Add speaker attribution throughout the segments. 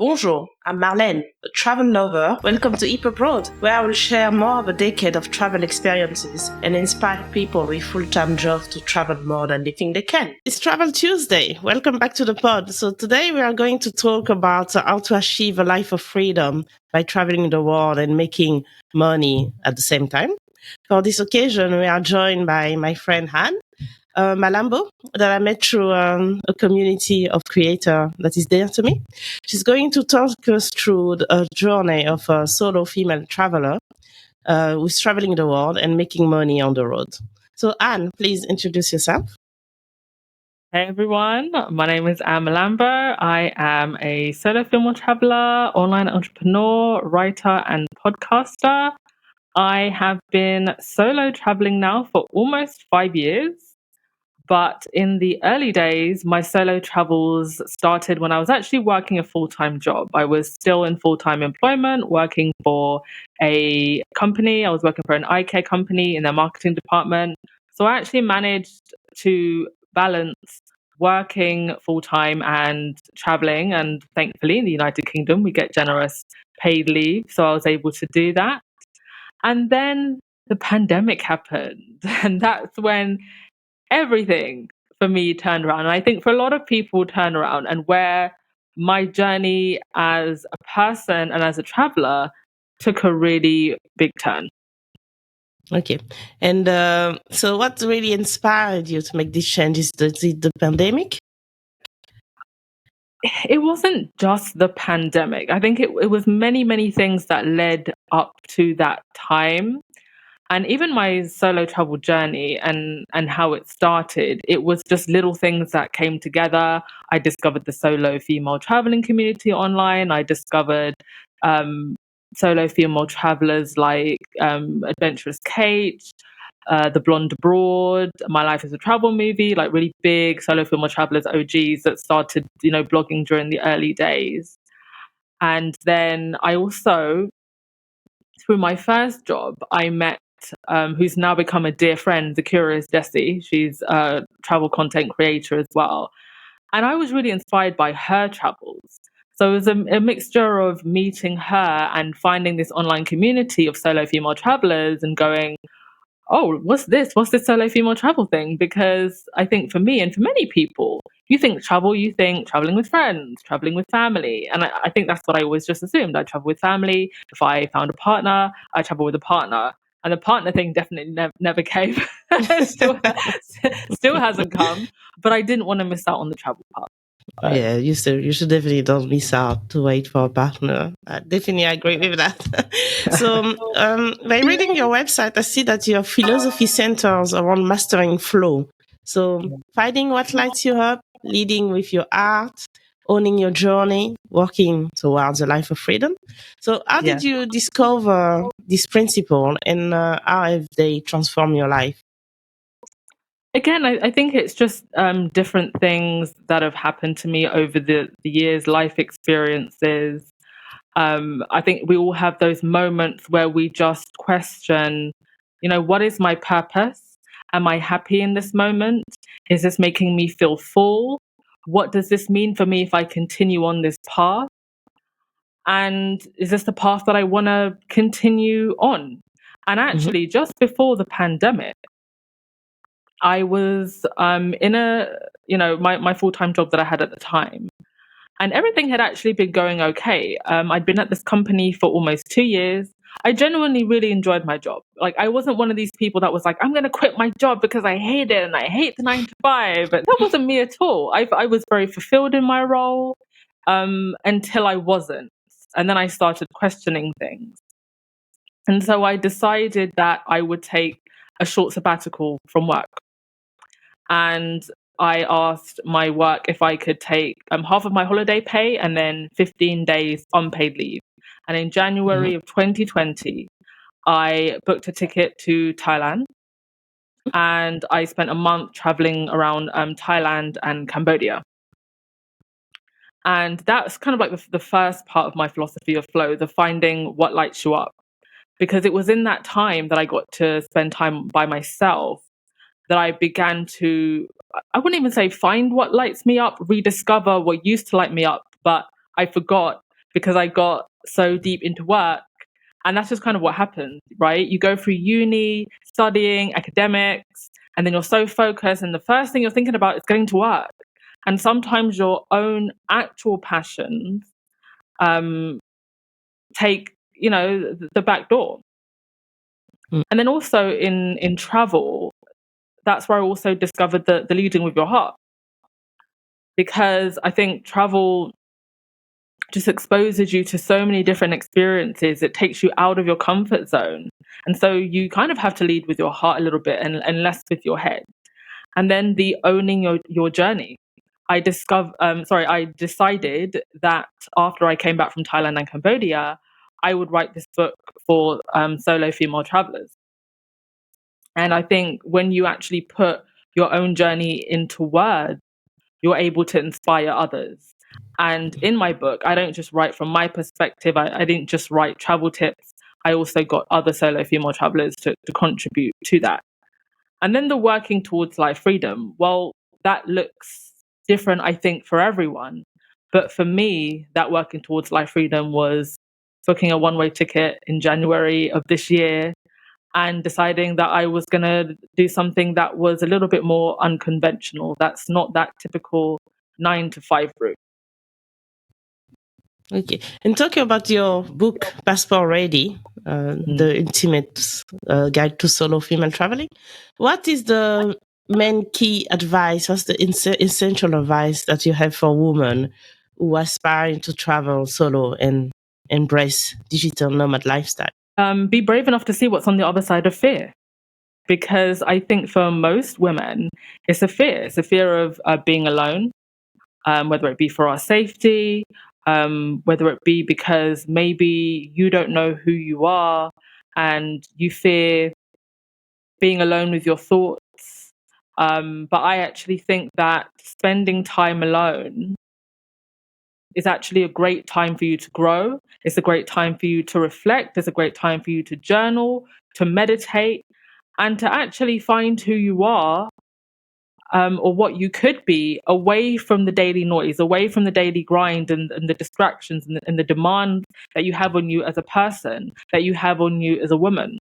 Speaker 1: Bonjour, I'm Marlène, a travel lover. Welcome to Hip Abroad, where I will share more of a decade of travel experiences and inspire people with full-time jobs to travel more than they think they can. It's Travel Tuesday. Welcome back to the pod. So today we are going to talk about how to achieve a life of freedom by traveling the world and making money at the same time. For this occasion, we are joined by my friend Han, Malambo, that I met through a community of creators that is dear to me. She's going to talk us through a journey of a solo female traveler who's traveling the world and making money on the road. So, Anne, please introduce yourself.
Speaker 2: Hey everyone, my name is Anne Malambo. I am a solo film traveler, online entrepreneur, writer, and podcaster. I have been solo traveling now for almost 5 years. But in the early days, my solo travels started when I was actually working a full-time job. I was still in full-time employment, working for a company. I was working for an eye care company in their marketing department. So I actually managed to balance working full-time and traveling. And thankfully, in the United Kingdom, we get generous paid leave. So I was able to do that. And then the pandemic happened. And that's when everything for me turned around. And I think for a lot of people turn around, and where my journey as a person and as a traveler took a really big turn.
Speaker 1: Okay. And so what really inspired you to make these changes? Is it the pandemic?
Speaker 2: It wasn't just the pandemic. I think it was many, many things that led up to that time. And even my solo travel journey and how it started, it was just little things that came together. I discovered the solo female traveling community online. I discovered solo female travelers like Adventurous Kate, The Blonde Abroad, My Life as a Travel Movie, like really big solo female travelers, OGs that started, blogging during the early days. And then I also, through my first job, I met who's now become a dear friend, the Curious Jessie. She's a travel content creator as well. And I was really inspired by her travels. So it was a mixture of meeting her and finding this online community of solo female travelers and going, oh, what's this? What's this solo female travel thing? Because I think for me and for many people, you think traveling with friends, traveling with family. And I think that's what I always just assumed. I travel with family. If I found a partner, I travel with a partner. And the partner thing definitely never came. still hasn't come. But I didn't want to miss out on the travel part.
Speaker 1: Yeah, you should definitely don't miss out to wait for a partner. I definitely agree with that. So, by reading your website, I see that your philosophy centers around mastering flow. So, finding what lights you up, leading with your art, owning your journey, working towards a life of freedom. So, how did you discover this principle, and how have they transformed your life?
Speaker 2: Again, I think it's just different things that have happened to me over the years, life experiences. I think we all have those moments where we just question, what is my purpose? Am I happy in this moment? Is this making me feel full? What does this mean for me if I continue on this path? And is this the path that I want to continue on? And actually, just before the pandemic, I was in my full-time job that I had at the time. And everything had actually been going okay. I'd been at this company for almost 2 years. I genuinely really enjoyed my job. Like, I wasn't one of these people that was like, I'm going to quit my job because I hate it and I hate the 9 to 5. But that wasn't me at all. I was very fulfilled in my role until I wasn't. And then I started questioning things. And so I decided that I would take a short sabbatical from work. And I asked my work if I could take half of my holiday pay and then 15 days unpaid leave. And in January of 2020, I booked a ticket to Thailand, and I spent a month traveling around Thailand and Cambodia. And that's kind of like the first part of my philosophy of flow, the finding what lights you up. Because it was in that time that I got to spend time by myself that I began to, I wouldn't even say find what lights me up, rediscover what used to light me up, but I forgot because I got so deep into work. And that's just kind of what happened, right? You go through uni, studying, academics, and then you're so focused. And the first thing you're thinking about is getting to work. And sometimes your own actual passions take, the back door. And then also in travel, that's where I also discovered the leading with your heart. Because I think travel just exposes you to so many different experiences. It takes you out of your comfort zone. And so you kind of have to lead with your heart a little bit and less with your head. And then the owning your journey. I decided that after I came back from Thailand and Cambodia, I would write this book for solo female travelers. And I think when you actually put your own journey into words, you're able to inspire others. And in my book, I don't just write from my perspective. I didn't just write travel tips. I also got other solo female travelers to contribute to that. And then the working towards life freedom. Well, that looks different, I think, for everyone. But for me, that working towards life freedom was booking a one-way ticket in January of this year and deciding that I was going to do something that was a little bit more unconventional. That's not that typical 9 to 5 route.
Speaker 1: Okay. And talking about your book, Passport Ready, the ultimate guide to solo female traveling, what is the main key advice? What's the essential advice that you have for women who are aspiring to travel solo and embrace digital nomad lifestyle?
Speaker 2: Be brave enough to see what's on the other side of fear. Because I think for most women, it's a fear. It's a fear of being alone, whether it be for our safety, whether it be because maybe you don't know who you are and you fear being alone with your thoughts. But I actually think that spending time alone is actually a great time for you to grow. It's a great time for you to reflect. It's a great time for you to journal, to meditate, and to actually find who you are, or what you could be, away from the daily noise, away from the daily grind and the distractions and the demand that you have on you as a person, that you have on you as a woman.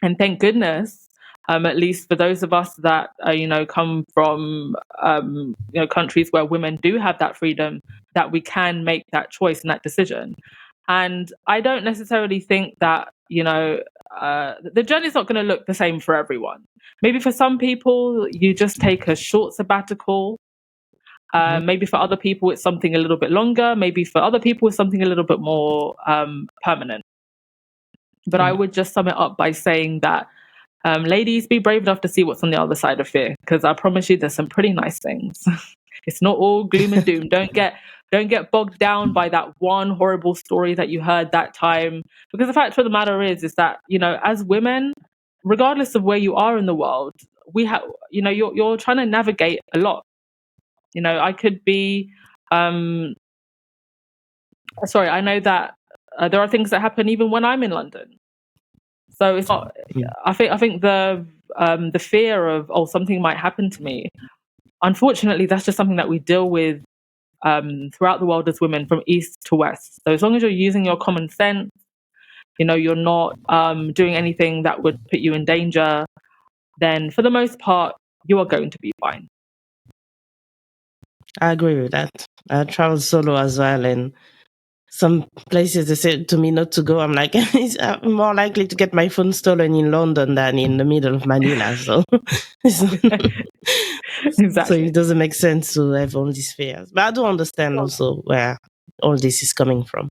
Speaker 2: And thank goodness, at least for those of us that come from countries where women do have that freedom, that we can make that choice and that decision. And I don't necessarily think that the journey's not going to look the same for everyone. Maybe for some people, you just take a short sabbatical. Maybe for other people, it's something a little bit longer. Maybe for other people, it's something a little bit more permanent. But I would just sum it up by saying that, ladies, be brave enough to see what's on the other side of fear, because I promise you there's some pretty nice things. It's not all gloom and doom. Don't get bogged down by that one horrible story that you heard that time. Because the fact of the matter is that, as women, regardless of where you are in the world, we have, you're trying to navigate a lot. I could be, sorry, I know that there are things that happen even when I'm in London. So it's not. I think the fear of something might happen to me. Unfortunately, that's just something that we deal with throughout the world as women, from east to west. So as long as you're using your common sense, you're not doing anything that would put you in danger, then for the most part, you are going to be fine.
Speaker 1: I agree with that. I travel solo as well, and some places they say to me not to go. I'm like, I'm more likely to get my phone stolen in London than in the middle of Manila. So,
Speaker 2: Exactly.
Speaker 1: So it doesn't make sense to have all these fears. But I do understand also where all this is coming from.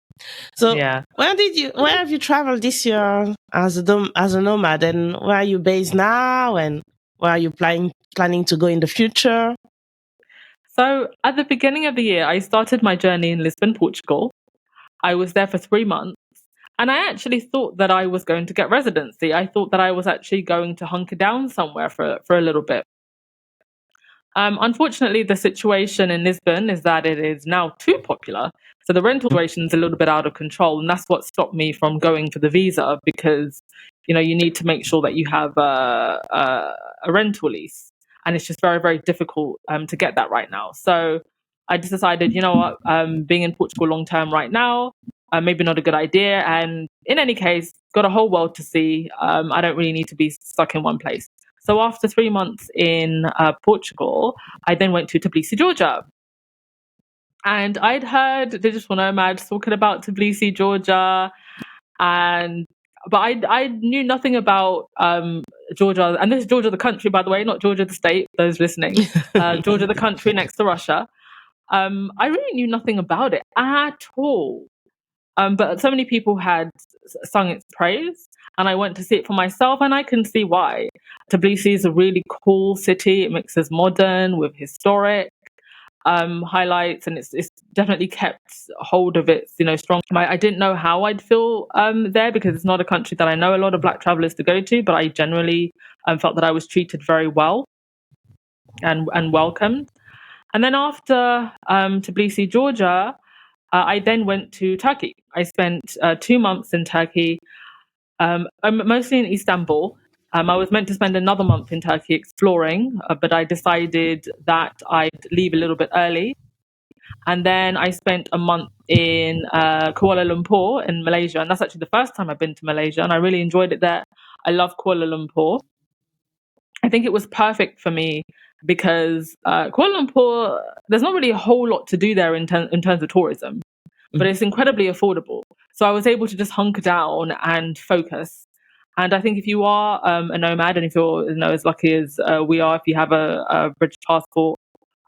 Speaker 1: So,
Speaker 2: yeah.
Speaker 1: Where have you traveled this year as a nomad, and where are you based now, and where are you planning to go in the future?
Speaker 2: So at the beginning of the year, I started my journey in Lisbon, Portugal. I was there for 3 months. And I actually thought that I was going to get residency. I thought that I was actually going to hunker down somewhere for a little bit. Unfortunately, the situation in Lisbon is that it is now too popular. So the rental situation is a little bit out of control. And that's what stopped me from going for the visa, because, you need to make sure that you have a rental lease. And it's just very, very difficult to get that right now. So I just decided, you know what, being in Portugal long term right now, maybe not a good idea. And in any case, got a whole world to see. I don't really need to be stuck in one place. So after 3 months in Portugal, I then went to Tbilisi, Georgia. And I'd heard digital nomads talking about Tbilisi, Georgia, and but I knew nothing about Georgia, and this is Georgia the country, by the way, not Georgia the state. Those listening, Georgia the country next to Russia. I really knew nothing about it at all. But so many people had sung its praise, and I went to see it for myself, and I can see why. Tbilisi is a really cool city. It mixes modern with historic highlights, and it's definitely kept hold of its strong. I didn't know how I'd feel there, because it's not a country that I know a lot of Black travelers to go to, but I generally felt that I was treated very well and welcomed. And then after Tbilisi, Georgia, I then went to Turkey. I spent 2 months in Turkey, mostly in Istanbul. I was meant to spend another month in Turkey exploring, but I decided that I'd leave a little bit early. And then I spent a month in Kuala Lumpur in Malaysia. And that's actually the first time I've been to Malaysia. And I really enjoyed it there. I love Kuala Lumpur. I think it was perfect for me because Kuala Lumpur, there's not really a whole lot to do there in terms of tourism, but it's incredibly affordable. So I was able to just hunker down and focus. And I think if you are a nomad, and if you're as lucky as we are, if you have a British passport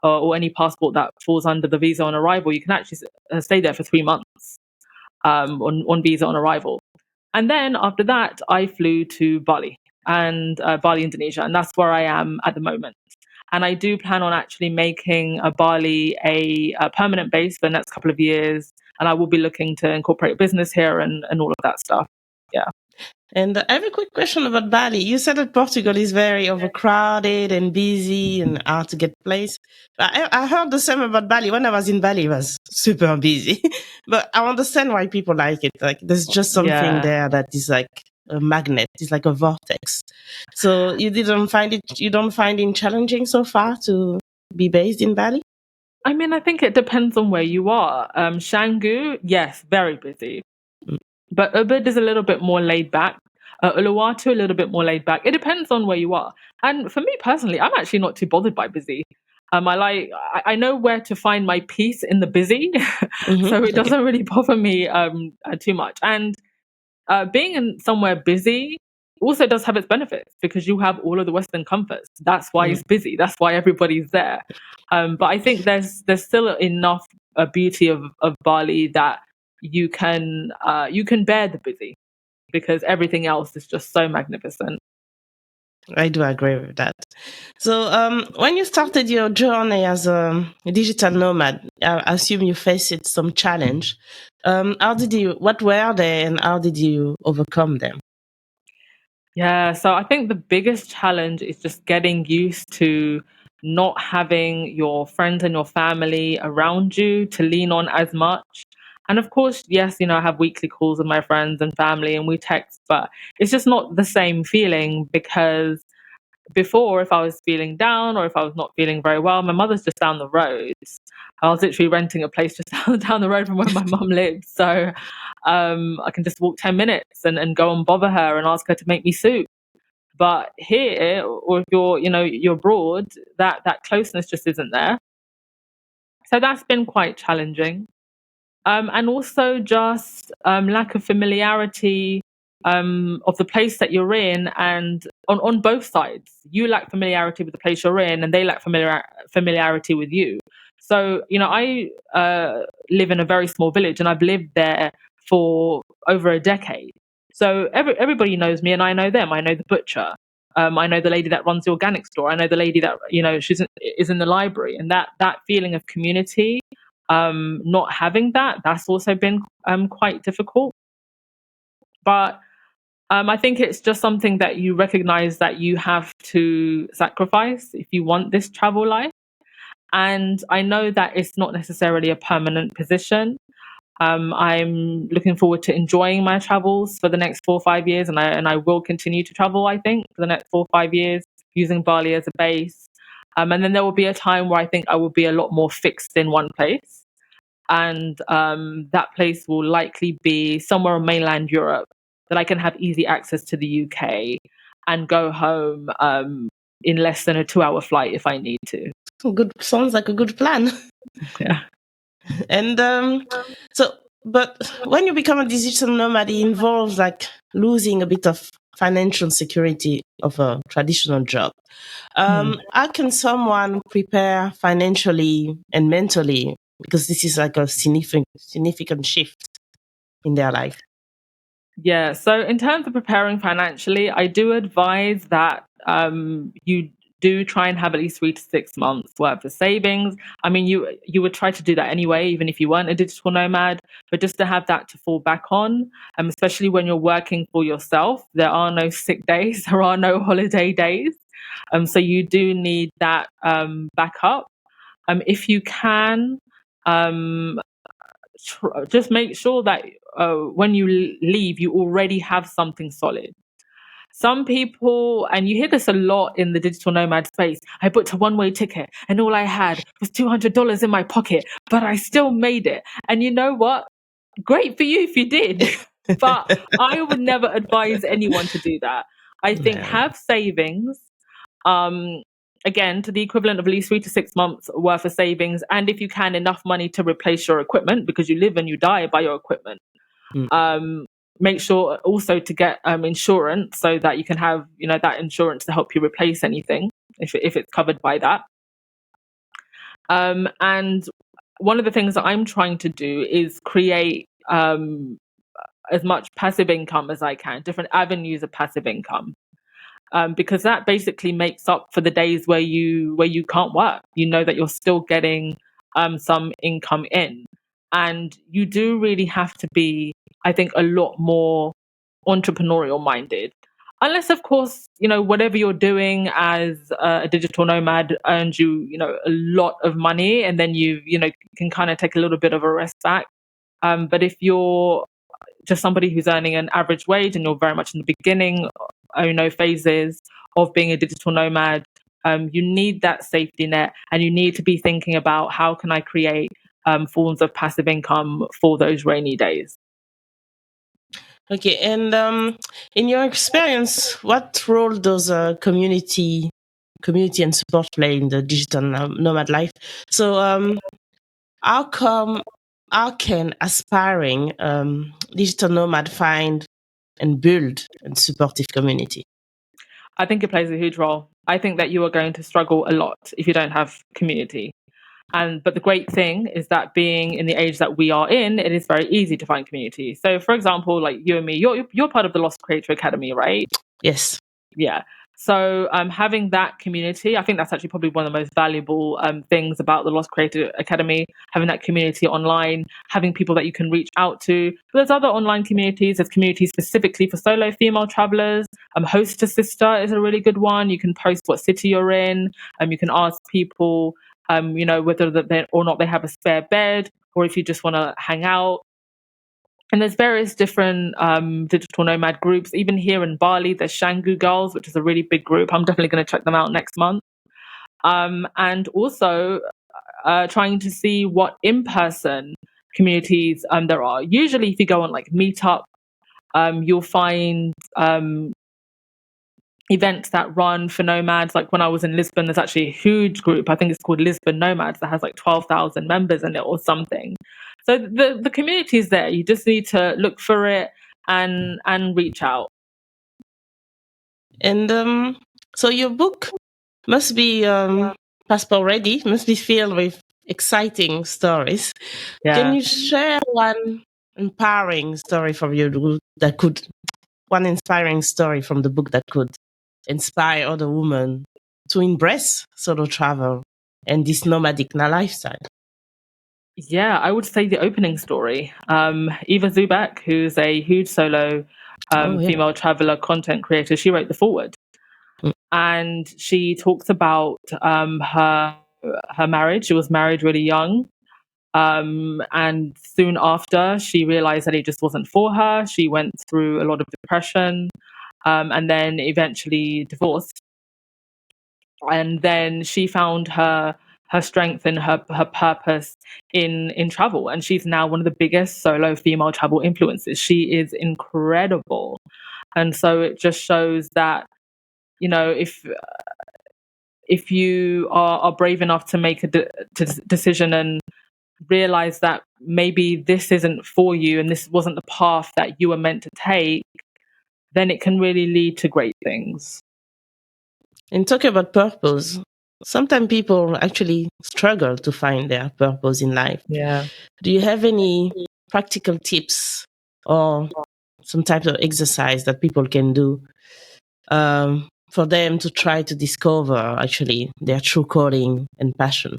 Speaker 2: or any passport that falls under the visa on arrival, you can actually stay there for 3 months on visa on arrival. And then after that, I flew to Bali and Bali, Indonesia, and that's where I am at the moment. And I do plan on actually making Bali a permanent base for the next couple of years. And I will be looking to incorporate business here and all of that stuff. Yeah.
Speaker 1: And I have a quick question about Bali. You said that Portugal is very overcrowded and busy and hard to get place. I heard the same about Bali. When I was in Bali, it was super busy. But I understand why people like it. Like, there's just something
Speaker 2: Yeah.
Speaker 1: there that is like a magnet. It's like a vortex. So you don't find it challenging so far to be based in Bali?
Speaker 2: I mean, I think it depends on where you are. Canggu, yes, very busy. But Ubud is a little bit more laid back. Uluwatu, a little bit more laid back. It depends on where you are. And for me personally, I'm actually not too bothered by busy. I know where to find my peace in the busy, so it doesn't really bother me too much. And being in somewhere busy also does have its benefits, because you have all of the Western comforts. That's why it's busy. That's why everybody's there. But I think there's still enough beauty of Bali that you can bear the busy, because everything else is just so magnificent.
Speaker 1: I do agree with that. So, when you started your journey as a digital nomad, I assume you faced some challenge. What were they and how did you overcome them?
Speaker 2: Yeah, so I think the biggest challenge is just getting used to not having your friends and your family around you to lean on as much. And of course, yes, I have weekly calls with my friends and family and we text, but it's just not the same feeling, because before, if I was feeling down or if I was not feeling very well, my mother's just down the road. I was literally renting a place just down the road from where my mum lives. So I can just walk 10 minutes and go and bother her and ask her to make me soup. But here, or if you're abroad, that closeness just isn't there. So that's been quite challenging. And also just lack of familiarity of the place that you're in, and on both sides. You lack familiarity with the place you're in, and they lack familiarity with you. So, I live in a very small village, and I've lived there for over a decade. So everybody knows me, and I know them. I know the butcher. I know the lady that runs the organic store. I know the lady that is in the library, and that feeling of community, not having that's also been quite difficult. But I think it's just something that you recognize that you have to sacrifice if you want this travel life. And I know that it's not necessarily a permanent position. I'm looking forward to enjoying my travels for the next 4 or 5 years, and I will continue to travel, I think, for the next 4 or 5 years, using Bali as a base. And then there will be a time where I think I will be a lot more fixed in one place. And that place will likely be somewhere in mainland Europe that I can have easy access to the UK and go home in less than a 2-hour flight if I need to.
Speaker 1: Good, sounds like a good plan.
Speaker 2: Yeah.
Speaker 1: And but when you become a digital nomad, it involves like losing a bit of financial security of a traditional job. How can someone prepare financially and mentally? Because this is like a significant shift in their life.
Speaker 2: Yeah. So in terms of preparing financially, I do advise that you do try and have at least 3 to 6 months worth of savings. I mean, you would try to do that anyway, even if you weren't a digital nomad, but just to have that to fall back on, especially when you're working for yourself, there are no sick days, there are no holiday days. So you do need that backup. If you can, um, just make sure that when you leave, you already have something solid. Some people, and you hear this a lot in the digital nomad space, I booked a one-way ticket and all I had was $200 in my pocket, but I still made it. And you know what? Great for you if you did. But I would never advise anyone to do that. I think
Speaker 1: Yeah.
Speaker 2: have savings. Um, Again, to the equivalent of at least 3 to 6 months worth of savings, and if you can, enough money to replace your equipment because you live and you die by your equipment.
Speaker 1: Mm.
Speaker 2: Make sure also to get insurance so that you can have that insurance to help you replace anything if it's covered by that. And one of the things that I'm trying to do is create as much passive income as I can, different avenues of passive income. Because that basically makes up for the days where you can't work. You know that you're still getting some income in, and you do really have to be, I think, a lot more entrepreneurial minded. Unless, of course, whatever you're doing as a digital nomad earns a lot of money, and then you can kind of take a little bit of a rest back. But if you're just somebody who's earning an average wage and you're very much in the beginning, phases of being a digital nomad, you need that safety net, and you need to be thinking about how can I create forms of passive income for those rainy days.
Speaker 1: Okay, and in your experience, what role does community and support play in the digital nomad life? So, how can aspiring digital nomad find and build a supportive community?
Speaker 2: I think it plays a huge role. I think that you are going to struggle a lot if you don't have community. But the great thing is that being in the age that we are in, it is very easy to find community. So, for example, like you and me, you're part of the Lost Creator Academy, right?
Speaker 1: Yes.
Speaker 2: Yeah. So having that community, I think that's actually probably one of the most valuable things about the Lost Creator Academy, having that community online, having people that you can reach out to. But there's other online communities. There's communities specifically for solo female travelers. Host to Sister is a really good one. You can post what city you're in. You can ask people, whether they or not they have a spare bed, or if you just want to hang out. And there's various different digital nomad groups. Even here in Bali, there's Shangu Girls, which is a really big group. I'm definitely going to check them out next month. And also trying to see what in-person communities there are. Usually, if you go on like Meetup, you'll find events that run for nomads. Like when I was in Lisbon, there's actually a huge group. I think it's called Lisbon Nomads that has like 12,000 members in it or something. So the community is there. You just need to look for it and reach out.
Speaker 1: And so your book must be passport ready, must be filled with exciting stories. Can
Speaker 2: Yeah.
Speaker 1: you share one empowering story from your book that could, one inspiring story from the book that could inspire other women to embrace solo travel and this nomadic lifestyle?
Speaker 2: Yeah, I would say the opening story. Eva Zubak, who's a huge solo
Speaker 1: Oh, yeah.
Speaker 2: female traveler content creator, she wrote the foreword.
Speaker 1: Mm.
Speaker 2: And she talks about her marriage. She was married really young. And soon after, she realized that it just wasn't for her. She went through a lot of depression, and then eventually divorced. and then she found her strength and her purpose in travel, and she's now one of the biggest solo female travel influencers. She is incredible. And so it just shows that, you know, if you are brave enough to make a decision and realize that maybe this isn't for you and this wasn't the path that you were meant to take, then it can really lead to great things.
Speaker 1: And talking about purpose, sometimes people actually struggle to find their purpose in life.
Speaker 2: Yeah.
Speaker 1: Do you have any practical tips or some type of exercise that people can do for them to try to discover actually their true calling and passion?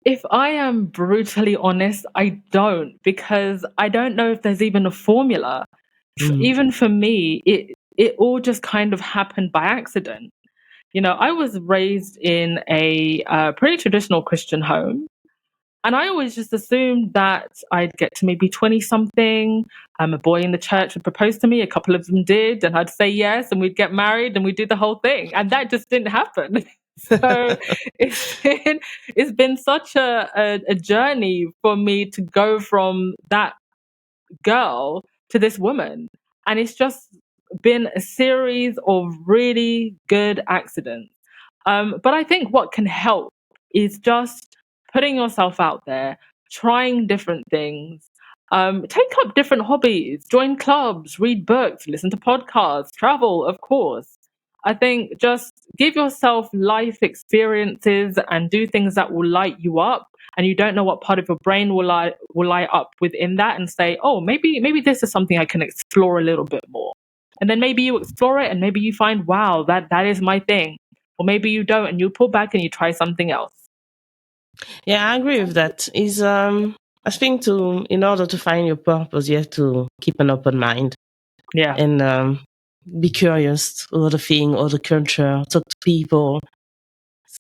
Speaker 2: If I am brutally honest, I don't, because I don't know if there's even a formula. Even for me, it all just kind of happened by accident. You know, I was raised in a pretty traditional Christian home. And I always just assumed that I'd get to maybe 20 something. A boy in the church would propose to me. A couple of them did. And I'd say yes. And we'd get married and we'd do the whole thing. And that just didn't happen. So it's been such a journey for me to go from that girl to this woman. And it's just been a series of really good accidents. But I think what can help is just putting yourself out there, trying different things, take up different hobbies, join clubs, read books, listen to podcasts, travel, of course. I think just give yourself life experiences and do things that will light you up, and you don't know what part of your brain will light up within that, and say, oh, maybe this is something I can explore a little bit more. And then maybe you explore it and maybe you find, wow, that is my thing. Or maybe you don't and you pull back and you try something else.
Speaker 1: Yeah, I agree with that. I think in order to find your purpose, you have to keep an open mind.
Speaker 2: Yeah.
Speaker 1: And be curious about the thing or the culture, talk to people.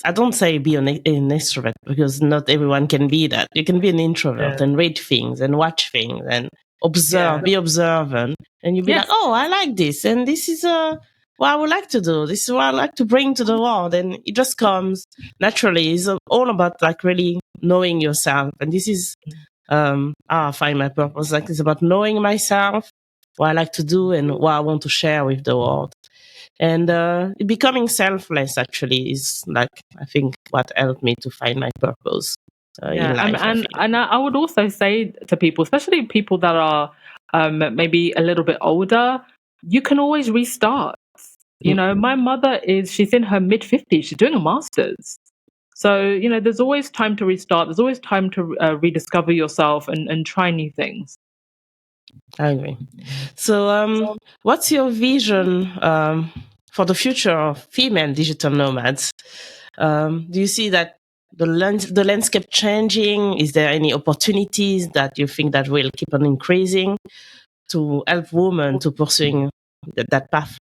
Speaker 1: I don't say be an extrovert, because not everyone can be that. You can be an introvert and read things and watch things and observe, be observant, and you'll be like, oh, I like this, and this is what I would like to do. This is what I like to bring to the world, and it just comes naturally. It's all about like really knowing yourself, and this is how I find my purpose. Like, it's about knowing myself, what I like to do, and what I want to share with the world. And becoming selfless actually is like, I think, what helped me to find my purpose in life.
Speaker 2: And I would also say to people, especially people that are maybe a little bit older, you can always restart. You know, my mother she's in her mid-50s, she's doing a master's. So, you know, there's always time to restart. There's always time to rediscover yourself and try new things.
Speaker 1: I agree. So, what's your vision for the future of female digital nomads? Do you see that the landscape changing? Is there any opportunities that you think that will keep on increasing to help women to pursuing that path?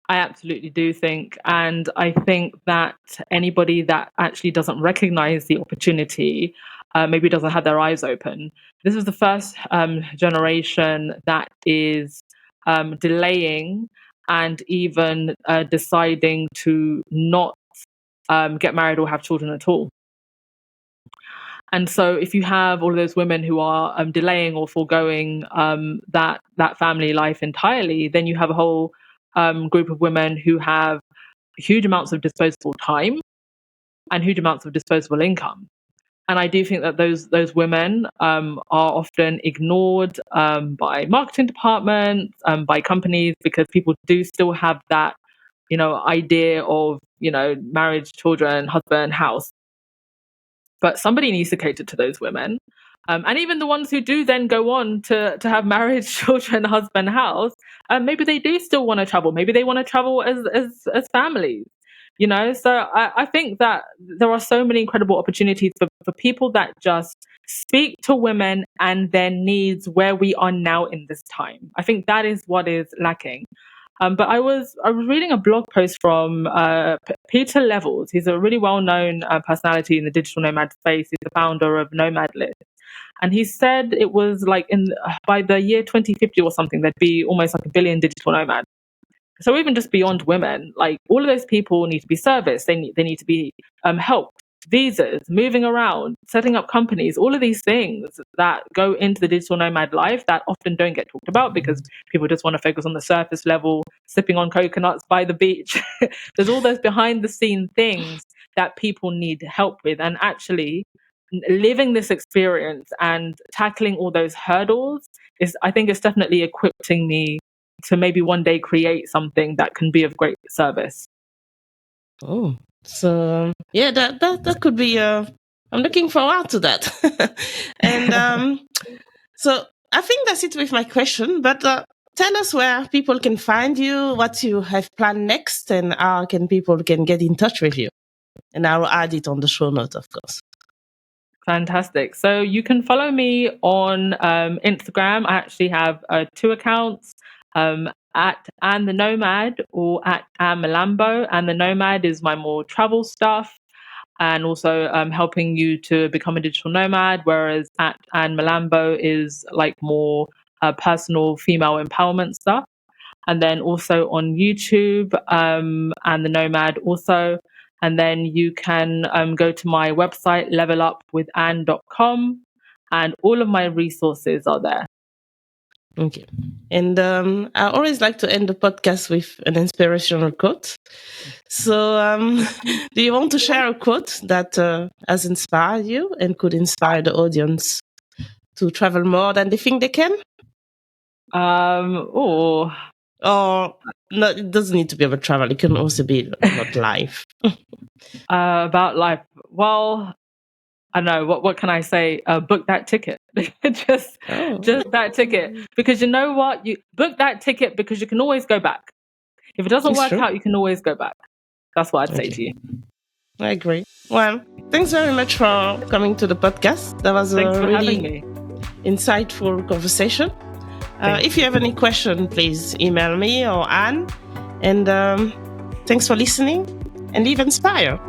Speaker 2: I absolutely do think. And I think that anybody that actually doesn't recognize the opportunity, maybe doesn't have their eyes open. This is the first generation that is delaying and even deciding to not get married or have children at all. And so, if you have all of those women who are delaying or foregoing that family life entirely, then you have a whole group of women who have huge amounts of disposable time and huge amounts of disposable income. And I do think that those women are often ignored by marketing departments, by companies, because people do still have that, you know, idea of, you know, marriage, children, husband, house. But somebody needs to cater to those women. And even the ones who do then go on to have marriage, children, husband, house, maybe they do still want to travel. Maybe they want to travel as families, you know? So I think that there are so many incredible opportunities for people that just speak to women and their needs where we are now in this time. I think that is what is lacking. But I was reading a blog post from Peter Levels. He's a really well-known personality in the digital nomad space. He's the founder of Nomads. And he said it was like by the year 2050 or something, there'd be almost like 1 billion digital nomads. So even just beyond women, like all of those people need to be serviced. They need to be helped, visas, moving around, setting up companies, all of these things that go into the digital nomad life that often don't get talked about because people just want to focus on the surface level, sipping on coconuts by the beach. There's all those behind the scene things that people need help with. And actually living this experience and tackling all those hurdles I think it's definitely equipping me to maybe one day create something that can be of great service.
Speaker 1: Oh, so yeah, that could be. I'm looking forward to that. And so I think that's it with my question. But tell us where people can find you, what you have planned next, and how people can get in touch with you. And I'll add it on the show note, of course.
Speaker 2: Fantastic. So you can follow me on Instagram. I actually have 2 accounts, at and the Nomad or at Malambo. And the Nomad is my more travel stuff and also helping you to become a digital nomad, whereas at and Malambo is like more personal female empowerment stuff. And then also on YouTube and the Nomad also. And then you can go to my website, levelupwithanne.com, and all of my resources are there.
Speaker 1: Okay. And I always like to end the podcast with an inspirational quote. So do you want to share a quote that has inspired you and could inspire the audience to travel more than they think they can? Or no, it doesn't need to be about travel. It can also be about life.
Speaker 2: About life. Well, I know what can I say? Book that ticket. just that ticket. Because you know what? You book that ticket because you can always go back. If it doesn't work out, you can always go back. That's what I'd say to you.
Speaker 1: I agree. Well, thanks very much for coming to the podcast. That was a really insightful conversation. If you have any question, please email me or Anne. And thanks for listening and live inspire.